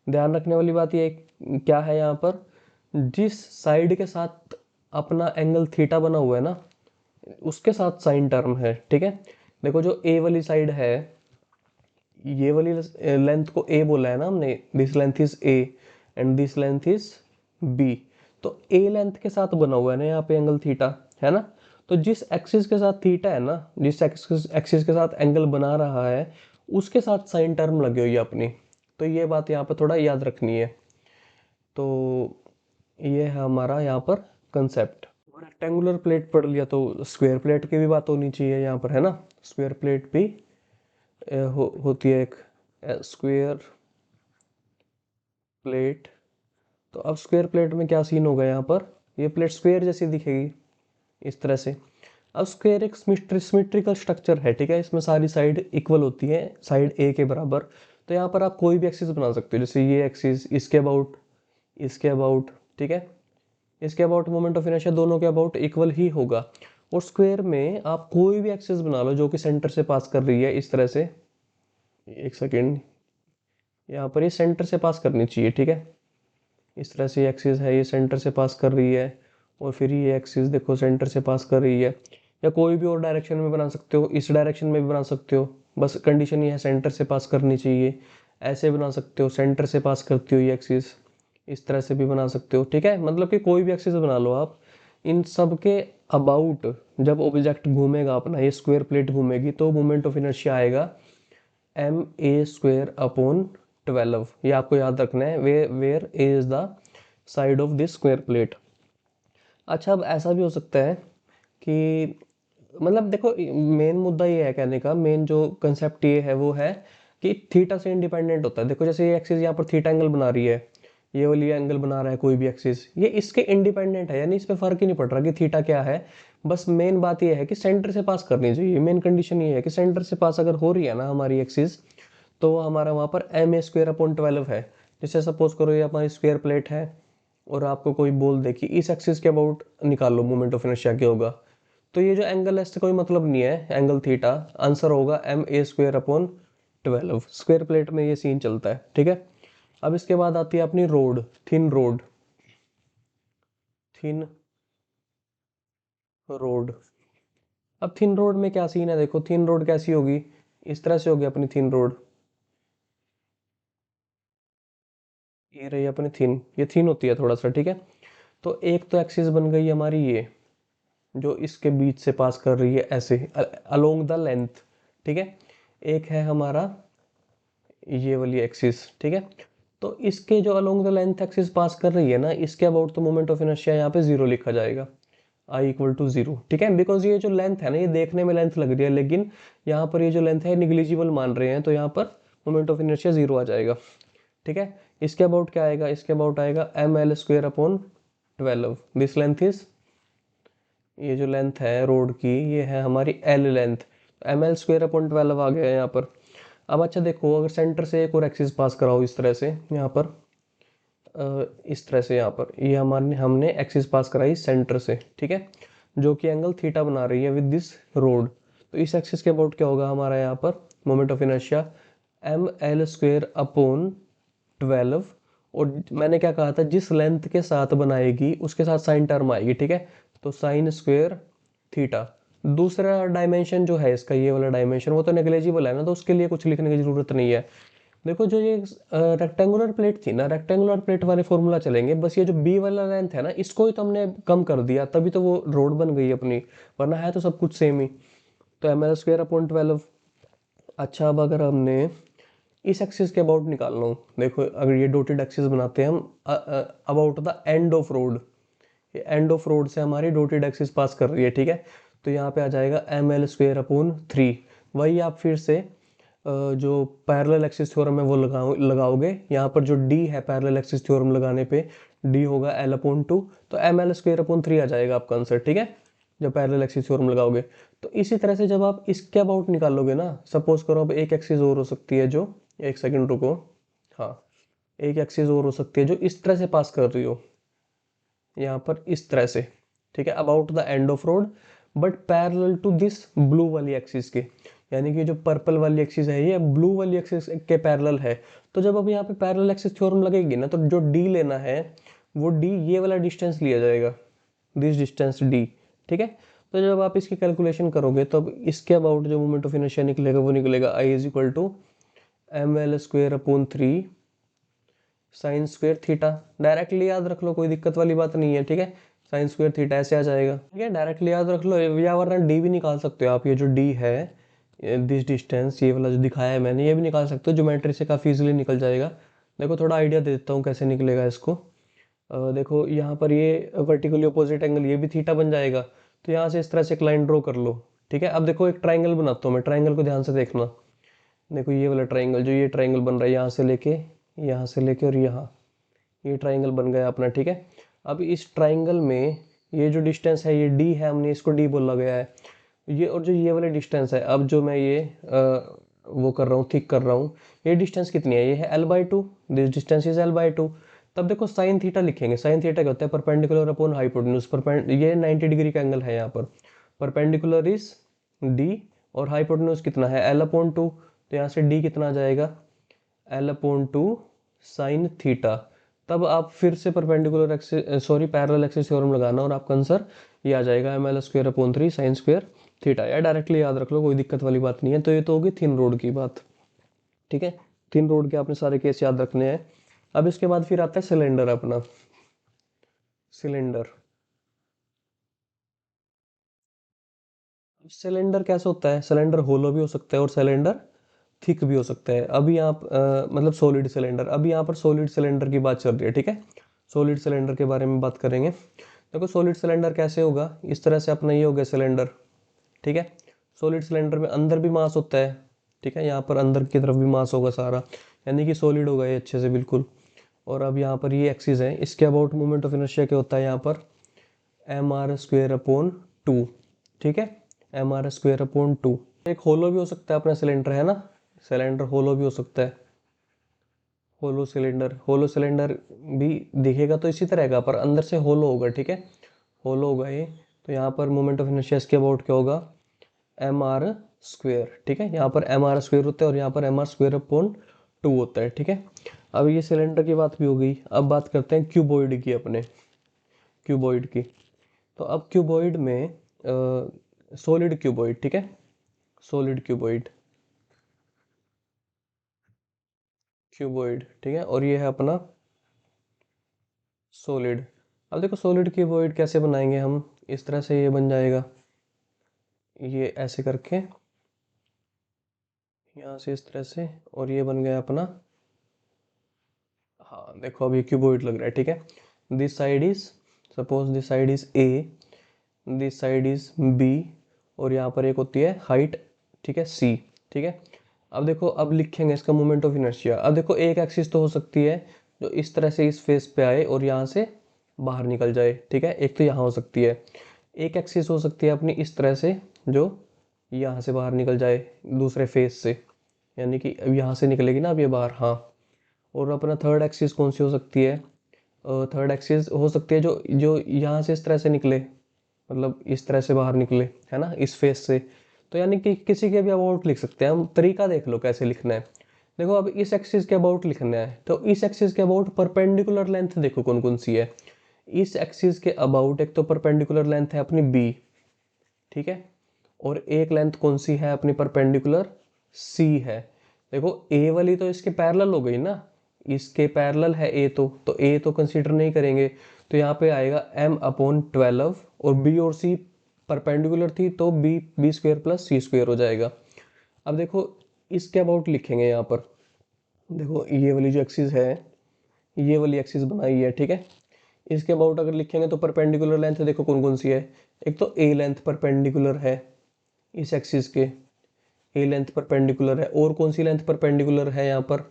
[SPEAKER 1] ध्यान रखने वाली बात ये क्या है, यहाँ पर जिस साइड के साथ अपना एंगल थीटा बना हुआ है ना, उसके साथ साइन टर्म है। ठीक है, देखो जो ए वाली साइड है, ये वाली लेंथ को ए बोला है ना हमने, this length is A and this length is B, तो ए लेंथ के साथ बना हुआ है ना यहाँ पे एंगल थीटा, है ना। तो जिस एक्सिस के साथ थीटा है ना, जिस एक्सिस के साथ एंगल बना रहा है, उसके साथ साइन टर्म लगी हुई है अपनी। तो ये बात यहाँ पर थोड़ा याद रखनी है। तो ये है हमारा यहाँ पर कंसेप्ट। रेक्टेंगुलर प्लेट पढ़ लिया, तो स्क्वायर प्लेट की भी बात होनी चाहिए यहाँ पर, है ना। स्क्वायर प्लेट भी होती है एक स्क्वायर प्लेट। तो अब स्क्वायर प्लेट में क्या सीन होगा, यहाँ पर ये प्लेट स्क्वायर जैसी दिखेगी इस तरह से। अब स्क्वायर एक सिमेट्रिकल स्ट्रक्चर है, ठीक है, इसमें सारी साइड इक्वल होती है, साइड ए के बराबर। तो यहाँ पर आप कोई भी एक्सिस बना सकते हो, जैसे ये एक्सिस इसके अबाउट, इसके अबाउट, ठीक है, इसके अबाउट मोमेंट ऑफ इनर्शिया दोनों के अबाउट इक्वल ही होगा। और स्क्वायर में आप कोई भी एक्सिस बना लो जो कि सेंटर से पास कर रही है इस तरह से, एक सेकेंड, यहाँ पर ये सेंटर से पास करनी चाहिए, ठीक है, इस तरह से ये एक्सिस है, ये सेंटर से पास कर रही है, और फिर ये एक्सिस देखो सेंटर से पास कर रही है। या कोई भी और डायरेक्शन में बना सकते हो, इस डायरेक्शन में भी बना सकते हो, बस कंडीशन ये है सेंटर से पास करनी चाहिए। ऐसे बना सकते हो, सेंटर से पास करती हो ये एक्सिस, इस तरह से भी बना सकते हो, ठीक है, मतलब कि कोई भी एक्सिस बना लो आप। इन सब के अबाउट जब ऑब्जेक्ट घूमेगा अपना, ये स्क्वायर प्लेट घूमेगी, तो मोमेंट ऑफ इनर्शिया आएगा ma²/12। ये आपको याद रखना है, where A is the side of this square plate. अच्छा, अब ऐसा भी हो सकता है कि मतलब देखो, मेन मुद्दा ये है कहने का, मेन जो कंसेप्ट ये है वो है कि थीटा से इंडिपेंडेंट होता है। देखो जैसे ये एक्सिस यहाँ पर थीटा एंगल बना रही है, ये वाली एंगल बना रहा है कोई भी एक्सिस, ये इसके इंडिपेंडेंट है, यानी इस पे फर्क ही नहीं पड़ रहा कि थीटा क्या है। बस मेन बात ये है कि सेंटर से पास करनी चाहिए। मेन कंडीशन ये है कि सेंटर से पास अगर हो रही है ना हमारी एक्सिस, तो हमारा वहाँ पर ma²/12 है। जैसे सपोज करो ये हमारी स्क्वायर प्लेट है, और आपको कोई बोल दे कि इस एक्सिस के अबाउट निकाल लो मोमेंट ऑफ इनर्शिया क्या होगा, तो ये जो एंगल है इससे कोई मतलब नहीं है, एंगल थीटा, आंसर होगा ma²/12। स्क्वायर प्लेट में ये सीन चलता है, ठीक है। अब इसके बाद आती है अपनी road, thin road, thin road. अब थिन रोड में क्या सीन है, देखो थिन रोड कैसी होगी, इस तरह से होगी अपनी थिन रोड, ये रही अपनी थिन, ये थिन होती है थोड़ा सा, ठीक है। तो एक तो एक्सिस बन गई हमारी ये, जो इसके बीच से पास कर रही है ऐसे अलोंग द लेंथ, ठीक है। एक है हमारा ये वाली एक्सिस, ठीक है। तो इसके जो along the length axis pass कर रही है ना, इसके अबाउट तो मोमेंट ऑफ इनर्शिया यहाँ पे जीरो लिखा जाएगा, I = 0, ठीक है। बिकॉज ये जो लेंथ है ना, ये देखने में लेंथ लग रही है, लेकिन यहाँ पर ये जो लेंथ है निग्लिजिबल मान रहे हैं, तो यहाँ पर मोमेंट ऑफ इनर्शिया जीरो आ जाएगा, ठीक है। इसके अबाउट क्या आएगा, इसके अबाउट आएगा ml²/12। दिस लेंथ इज, ये जो लेंथ है रोड की, ये है हमारी एल लेंथ, ml²/12 आ गया यहाँ पर। अब अच्छा देखो, अगर सेंटर से एक और एक्सिस पास कराओ इस तरह से, यहाँ पर इस तरह से, यहाँ पर ये हमारे हमने एक्सिस पास कराई सेंटर से, ठीक है, जो कि एंगल थीटा बना रही है विद दिस रोड। तो इस एक्सिस के अबाउट क्या होगा हमारा यहाँ पर मोमेंट ऑफ इनर्शिया ml²/12। और मैंने क्या कहा था, जिस लेंथ के साथ बनाएगी उसके साथ साइन टर्म आएगी, ठीक है, तो साइन स्क्वेयर थीटा। दूसरा डायमेंशन जो है इसका, ये वाला डायमेंशन, वो तो नेग्लिजिबल है ना, तो उसके लिए कुछ लिखने की जरूरत नहीं है। देखो जो ये रेक्टेंगुलर प्लेट थी ना, रेक्टेंगुलर प्लेट वाले फॉर्मूला चलेंगे, बस ये जो बी वाला लेंथ है ना, इसको ही तो हमने कम कर दिया, तभी तो वो रोड बन गई अपनी, वरना है तो सब कुछ सेम ही। तो ml²/12। अच्छा, अब अगर हमने इस एक्सिस के अबाउट निकालना हो, देखो अगर ये डॉटेड एक्सिस बनाते हैं हम, about the end of road, ये एंड ऑफ रोड से हमारी डॉटेड एक्सिस पास कर रही है, ठीक है। तो यहाँ पे आ जाएगा ml²/3। वही आप फिर से जो पैरेलल एक्सिस थ्योरम है वो लगाओगे, यहाँ पर जो d है पैरेलल एक्सिस थ्योरम लगाने पे d होगा l/2, तो ml²/3 आ जाएगा आपका आंसर, ठीक है। जब पैरेलल एक्सिस थ्योरम लगाओगे। तो इसी तरह से जब आप इसके अबाउट निकालोगे ना, सपोज करो अब एक एक्सिस और हो सकती है जो, एक सेकंड रुको, हाँ, एक एक्सिस और हो सकती है जो इस तरह से पास कर रही हो, यहाँ पर इस तरह से, ठीक है, about the end of rod but parallel to this blue वाली एक्सिस के, यानी कि जो पर्पल वाली एक्सिस है ये ब्लू वाली एक्सिस के पैरेलल है। तो जब अब यहाँ पे पैरेलल एक्सिस थ्योरम लगेगी ना, तो जो डी लेना है वो डी ये वाला डिस्टेंस लिया जाएगा, दिस डिस्टेंस डी, ठीक है। तो जब आप इसकी कैलकुलेशन करोगे तो अब इसके अबाउट जो मोमेंट ऑफ इनर्शिया निकलेगा वो निकलेगा I is equal to m L square upon 3 sine square theta. Directly याद रख लो, कोई दिक्कत वाली बात नहीं है, ठीक है। साइन स्क्वेयर थीटा ऐसे आ जाएगा, ठीक है, डायरेक्टली याद रख लो, या वरना डी भी निकाल सकते हो आप। ये जो डी है, दिस डिस्टेंस, ये वाला जो दिखाया है मैंने, ये भी निकाल सकते हो, ज्योमेट्री से काफ़ी इजीली निकल जाएगा। देखो थोड़ा आइडिया दे देता हूँ कैसे निकलेगा इसको। देखो यहाँ पर ये वर्टिकली अपोजिट एंगल ये भी थीटा बन जाएगा, तो यहाँ से इस तरह से एक लाइन ड्रॉ कर लो, ठीक है। अब देखो एक ट्राइंगल बनाता हूँ मैं, ट्राइंगल को ध्यान से देखना। देखो ये वाला ट्राइंगल, जो ये ट्राइंगल बन रहा है यहाँ से लेके और यहाँ, ये ट्राइंगल बन गया अपना, ठीक है। अब इस ट्राइंगल में ये जो डिस्टेंस है ये डी है, हमने इसको डी बोला गया है, ये, और जो ये वाला डिस्टेंस है, अब जो मैं ये वो कर रहा हूँ, थिक कर रहा हूँ, ये डिस्टेंस कितनी है, ये है l/2, this distance is l/2। तब देखो साइन थीटा लिखेंगे, साइन थीटा क्या होता है, परपेंडिकुलर अपॉन हाइपोटेन्यूज, ये 90 डिग्री का एंगल है यहाँ पर, परपेंडिकुलर इज डी और हाइपोटेन्यूज कितना है l/2, तो यहाँ से डी कितना आ जाएगा l/2 साइन थीटा। तब आप फिर से perpendicular axis, sorry parallel axis theorem लगाना और आपका आंसर ये आ जाएगा M L square upon 3 sine square theta. या डायरेक्टली याद रख लो, कोई दिक्कत वाली बात नहीं है। तो ये तो होगी थिन रोड की बात, ठीक है। थिन रोड के आपने सारे केस याद रखने हैं। अब इसके बाद फिर आता है सिलेंडर अपना, सिलेंडर। सिलेंडर कैसे होता है, सिलेंडर होलो भी हो सकता है और सिलेंडर थिक भी हो सकता है। अभी आप मतलब सॉलिड सिलेंडर, अभी यहाँ पर सॉलिड सिलेंडर की बात चल रही है, ठीक है। सॉलिड सिलेंडर के बारे में बात करेंगे। देखो सॉलिड सिलेंडर कैसे होगा, इस तरह से अपना ये हो गया सिलेंडर, ठीक है। सॉलिड सिलेंडर में अंदर भी मास होता है, ठीक है, यहाँ पर अंदर की तरफ भी मास होगा सारा, यानी कि सॉलिड होगा ये अच्छे से बिल्कुल। और अब यहाँ पर ये एक्सिस है, इसके अबाउट मोमेंट ऑफ इनर्शिया क्या होता है यहाँ पर, एम आर स्क्वेयर अपॉन 2, ठीक है, एम आर स्क्वेयर अपॉन 2। एक होलो भी हो सकता है अपना सिलेंडर, है ना, सिलेंडर होलो भी हो सकता है, होलो सिलेंडर। होलो सिलेंडर भी दिखेगा तो इसी तरह का, पर अंदर से होलो होगा, ठीक है, होलो होगा ये। तो यहाँ पर मोमेंट ऑफ इनर्शिया इसके अबाउट क्या होगा, एम आर स्क्वेयर, ठीक है, यहाँ पर एम आर स्क्वेयर होता है और यहाँ पर एम आर स्क्वेयर अपॉन 2 होता है, ठीक है। अब ये सिलेंडर की बात भी हो गई। अब बात करते हैं क्यूबॉइड की, अपने क्यूबॉइड की। तो अब क्यूबॉइड में सॉलिड क्यूबॉइड, ठीक है, सॉलिड क्यूबॉइड, क्यूबॉइड, ठीक है, और ये है अपना सॉलिड। अब देखो सॉलिड क्यूबॉइड कैसे बनाएंगे हम, इस तरह से ये बन जाएगा, ये ऐसे करके यहाँ से इस तरह से, और ये बन गया अपना, हाँ देखो अब ये क्यूबॉइड लग रहा है, ठीक है। This side is, suppose this side is A, this side is B, और यहाँ पर एक होती है हाइट, ठीक है, सी, ठीक है। अब देखो अब लिखेंगे इसका मोमेंट ऑफ इनर्शिया। अब देखो एक एक्सिस तो हो सकती है जो इस तरह से इस फेस पे आए और यहाँ से बाहर निकल जाए, ठीक है, एक तो यहाँ हो सकती है। एक एक्सिस हो सकती है अपनी इस तरह से जो यहाँ से बाहर निकल जाए दूसरे फेस से, यानी कि अब यहाँ से निकलेगी ना अब ये बाहर, हाँ। और अपना थर्ड एक्सिस कौन सी हो सकती है, थर्ड एक्सिस हो सकती है जो जो यहाँ से इस तरह से निकले, मतलब इस तरह से बाहर निकले, है ना, इस फेस से। तो यानी कि किसी के भी अबाउट लिख सकते हैं हम, तरीका देख लो कैसे लिखना है। देखो अब इस एक्सिस के अबाउट लिखना है, तो इस एक्सिस के अबाउट परपेंडिकुलर लेंथ देखो कौन कौन सी है। इस एक्सिस के अबाउट एक तो परपेंडिकुलर लेंथ है अपनी बी, ठीक है, और एक लेंथ कौन सी है अपनी परपेंडिकुलर सी है। देखो ए वाली तो इसके पैरेलल हो गई ना, इसके पैरेलल है ए, तो ए तो कंसीडर नहीं करेंगे, तो यहाँ पे आएगा m/12, और बी और सी परपेंडिकुलर थी तो B square plus C square हो जाएगा। अब देखो इसके अबाउट लिखेंगे यहाँ पर, देखो ये वाली जो एक्सिस है, ये वाली एक्सिस बनाई है, ठीक है। इसके अबाउट अगर लिखेंगे तो परपेंडिकुलर लेंथ देखो कौन कौन सी है। एक तो ए लेंथ परपेंडिकुलर है इस एक्सिस के, ए लेंथ परपेंडिकुलर है, और कौन सी लेंथ परपेंडिकुलर है यहाँ पर,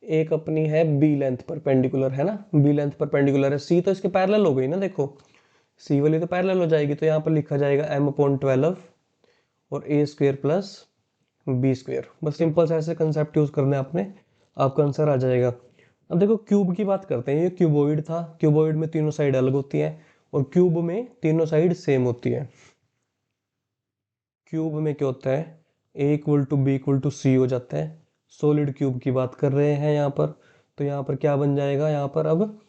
[SPEAKER 1] एक अपनी है बी लेंथ परपेंडिकुलर, है ना, बी लेंथ परपेंडिकुलर है। सी तो इसके पैरेलल हो गई ना, देखो सी वाली तो पैरेलल हो जाएगी, तो यहाँ पर लिखा जाएगा m/12 और a square plus B square. बस सिंपल से ऐसे कंसेप्ट यूज करना है आपने, आपका आंसर आ जाएगा। अब देखो क्यूब की बात करते हैं, ये क्यूबोइड था, क्यूबोइड में तीनों साइड अलग होती है और क्यूब में तीनों साइड सेम होती है। क्यूब में क्या होता है, a equal to B equal to C हो जाता है। सॉलिड क्यूब की बात कर रहे हैं यहाँ पर, तो यहाँ पर क्या बन जाएगा, यहाँ पर अब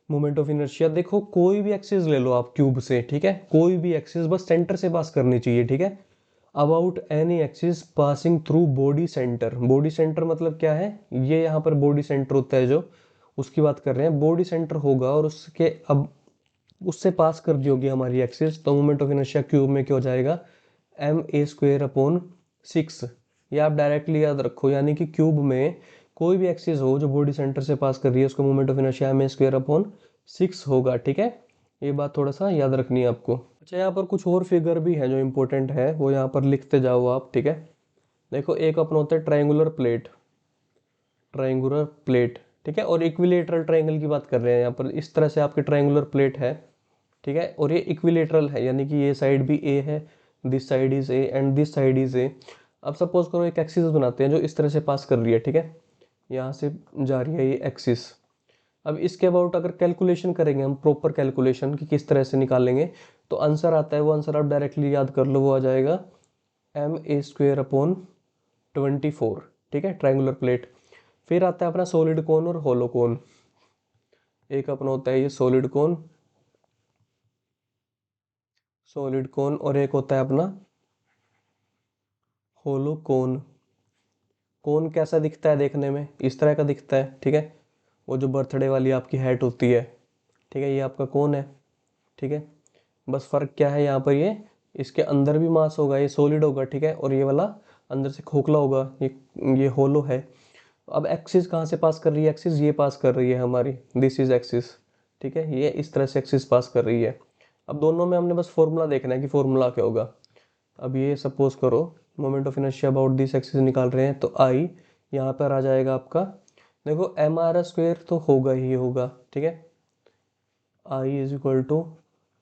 [SPEAKER 1] मोमेंट ऑफ इनर्शिया, देखो कोई भी एक्सिस ले लो आप क्यूब से, ठीक है, कोई भी एक्सिस बस सेंटर से पास करनी चाहिए, ठीक है। About any axis passing through body centre, body centre मतलब क्या है, ये यहाँ पर बॉडी सेंटर होता है जो, उसकी बात कर रहे हैं, बॉडी सेंटर होगा और उसके अब उससे पास कर दी होगी हमारी एक्सिस, तो मोमेंट ऑफ इनर्शिया क्यूब में क्या हो जाएगा, ma²/6। ये आप डायरेक्टली याद रखो, यानी कि क्यूब में कोई भी एक्सिस हो जो बॉडी सेंटर से पास कर रही है, उसका मोमेंट ऑफ इनर्शिया ma² होगा, ठीक है। ये बात थोड़ा सा याद रखनी है आपको। अच्छा, यहाँ पर कुछ और फिगर भी है जो इंपॉर्टेंट है, वो यहाँ पर लिखते जाओ आप, ठीक है। देखो एक अपना होता है ट्रायंगुलर प्लेट, ट्रायंगुलर प्लेट, ठीक है, और इक्विलेटरल ट्रायंगल की बात कर रहे हैं यहाँ पर। इस तरह से आपकी ट्रायंगुलर प्लेट है, ठीक है, और ये इक्विलेटरल है, यानी कि ये साइड भी ए है, this side is A and this side is ए। अब सपोज करो एक एक्सिस बनाते हैं जो इस तरह से पास कर रही है, ठीक है, यहाँ से जा रही है ये एक्सिस। अब इसके अबाउट अगर कैलकुलेशन करेंगे हम, प्रॉपर कैलकुलेशन कि किस तरह से निकालेंगे, तो आंसर आता है, वो आंसर आप डायरेक्टली याद कर लो, वो आ जाएगा ma²/24, ठीक है, ट्रायंगुलर प्लेट। फिर आता है अपना सॉलिड कोन और होलो कोन। एक अपना होता है ये सॉलिड कोन, सॉलिड कोन, और एक होता है अपना होलो कोन। कोन कैसा दिखता है देखने में, इस तरह का दिखता है, ठीक है, वो जो बर्थडे वाली आपकी हैट होती है, ठीक है, ये आपका कोन है, ठीक है। बस फर्क क्या है यहाँ पर, ये इसके अंदर भी मास होगा, ये सॉलिड होगा, ठीक है, और ये वाला अंदर से खोखला होगा, ये होलो है। अब एक्सिस कहाँ से पास कर रही है, एक्सिस ये पास कर रही है हमारी, दिस इज एक्सिस, ठीक है, ये इस तरह से एक्सिस पास कर रही है। अब दोनों में हमने बस फॉर्मूला देखना है कि फॉर्मूला क्या होगा। अब ये सपोज करो moment of inertia about this axis निकाल रहे हैं, तो आई यहाँ पर आ जाएगा आपका, देखो mr² तो होगा ही होगा, ठीक है, I is equal to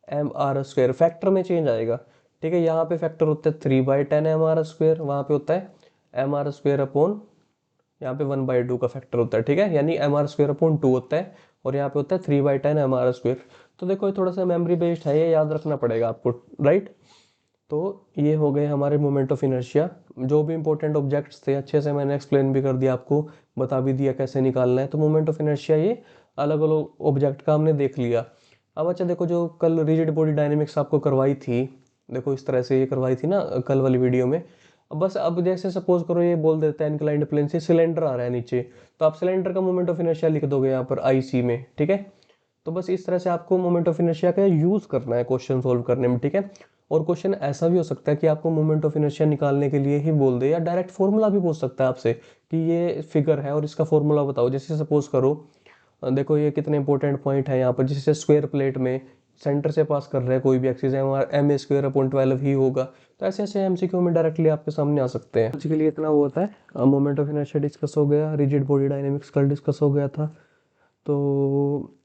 [SPEAKER 1] mr², factor में चेंज आएगा, ठीक है, यहाँ पे फैक्टर होता है 3/10 mr², वहाँ पे होता है mr²/, यहाँ पे 1/2 का फैक्टर होता है, ठीक है, यानी mr²/2 होता है, और यहाँ पे होता है 3/10 mr²। तो देखो ये थोड़ा सा मेमोरी बेस्ड है, ये याद रखना पड़ेगा आपको, राइट। तो ये हो गए हमारे मोमेंट ऑफ इनर्शिया, जो भी इंपॉर्टेंट ऑब्जेक्ट्स थे अच्छे से मैंने एक्सप्लेन भी कर दिया आपको, बता भी दिया कैसे निकालना है। तो मोमेंट ऑफ इनर्शिया ये अलग अलग ऑब्जेक्ट का हमने देख लिया। अब अच्छा देखो, जो कल रिजिड बॉडी डायनेमिक्स आपको करवाई थी, देखो इस तरह से ये करवाई थी ना कल वाली वीडियो में। अब बस अब जैसे सपोज करो ये बोल देता है इंक्लाइंड प्लेन से सिलेंडर आ रहा है नीचे, तो आप सिलेंडर का मोमेंट ऑफ इनर्शिया लिख दोगे यहाँ पर IC में, ठीक है। तो बस इस तरह से आपको मोमेंट ऑफ इनर्शिया का यूज करना है क्वेश्चन सोल्व करने में, ठीक है। और क्वेश्चन ऐसा भी हो सकता है कि आपको मोमेंट ऑफ इनर्शिया निकालने के लिए ही बोल दे, या डायरेक्ट फॉर्मूला भी पूछ सकता है आपसे कि ये फिगर है और इसका फॉर्मूला बताओ। जैसे सपोज करो देखो ये कितने इंपॉर्टेंट पॉइंट है यहाँ पर, जिससे स्क्वायर प्लेट में सेंटर से पास कर रहा है कोई भी एक्सिस है, हमारा ma²/12 ही होगा। तो ऐसे ऐसे MCQ में डायरेक्टली आपके सामने आ सकते हैं। आज के लिए इतना वो होता है, मोमेंट ऑफ इनर्शिया डिस्कस हो गया, रिजिड बॉडी डायनेमिक्स कल डिस्कस हो गया था। तो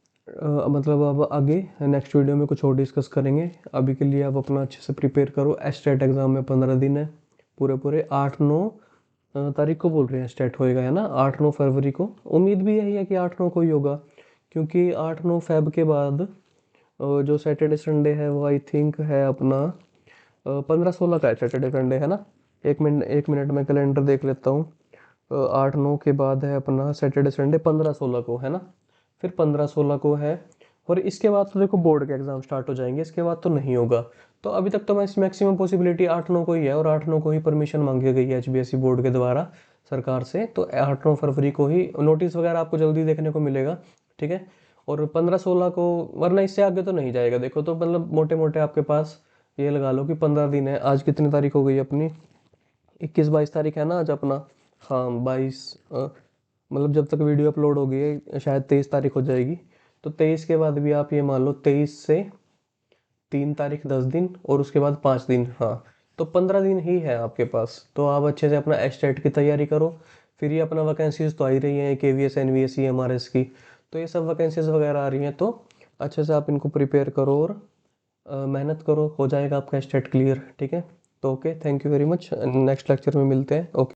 [SPEAKER 1] मतलब अब आगे नेक्स्ट वीडियो में कुछ और डिस्कस करेंगे। अभी के लिए आप अपना अच्छे से प्रिपेयर करो। स्टेट एग्ज़ाम में 15 दिन है, पूरे पूरे 8-9 तारीख को बोल रहे हैं स्टार्ट होएगा, है ना, 8-9 फरवरी को। उम्मीद भी यही है कि 8-9 को ही होगा, क्योंकि 8-9 फेब के बाद जो सैटरडे संडे है वो आई थिंक है अपना 15-16 का है सैटरडे संडे, है ना। एक मिनट में कैलेंडर देख लेता हूँ। 8-9 के बाद है अपना सैटरडे संडे 15-16 को, है ना, फिर 15-16 को है। और इसके बाद तो देखो बोर्ड के एग्जाम स्टार्ट हो जाएंगे, इसके बाद तो नहीं होगा। तो अभी तक तो मैक्सिमम पॉसिबिलिटी 8-9 को ही है, और 8-9 को ही परमिशन मांगी गई है HBSE बोर्ड के द्वारा सरकार से। तो 8-9 फरवरी को ही नोटिस वगैरह आपको जल्दी देखने को मिलेगा, ठीक है। और 15-16 को, वरना इससे आगे तो नहीं जाएगा। देखो तो मतलब मोटे मोटे आपके पास ये लगा लो कि 15 दिन है। आज कितनी तारीख हो गई अपनी, 21-22 तारीख है ना आज अपना, हाँ 22, मतलब जब तक वीडियो अपलोड होगी शायद 23 तारीख हो जाएगी। तो 23 के बाद भी आप ये मान लो 23 से 3 तारीख 10 दिन, और उसके बाद 5 दिन, हाँ तो 15 दिन ही है आपके पास। तो आप अच्छे से अपना स्टेट की तैयारी करो। फिर ये अपना वैकेंसीज तो आ ही रही हैं, KVS NVSE MRS की, तो ये सब वैकेंसीज वगैरह आ रही हैं, तो अच्छे से आप इनको प्रिपेयर करो और मेहनत करो, हो जाएगा आपका स्टेट क्लियर। ठीक है, तो okay, thank you very much, next lecture में मिलते हैं। ओके।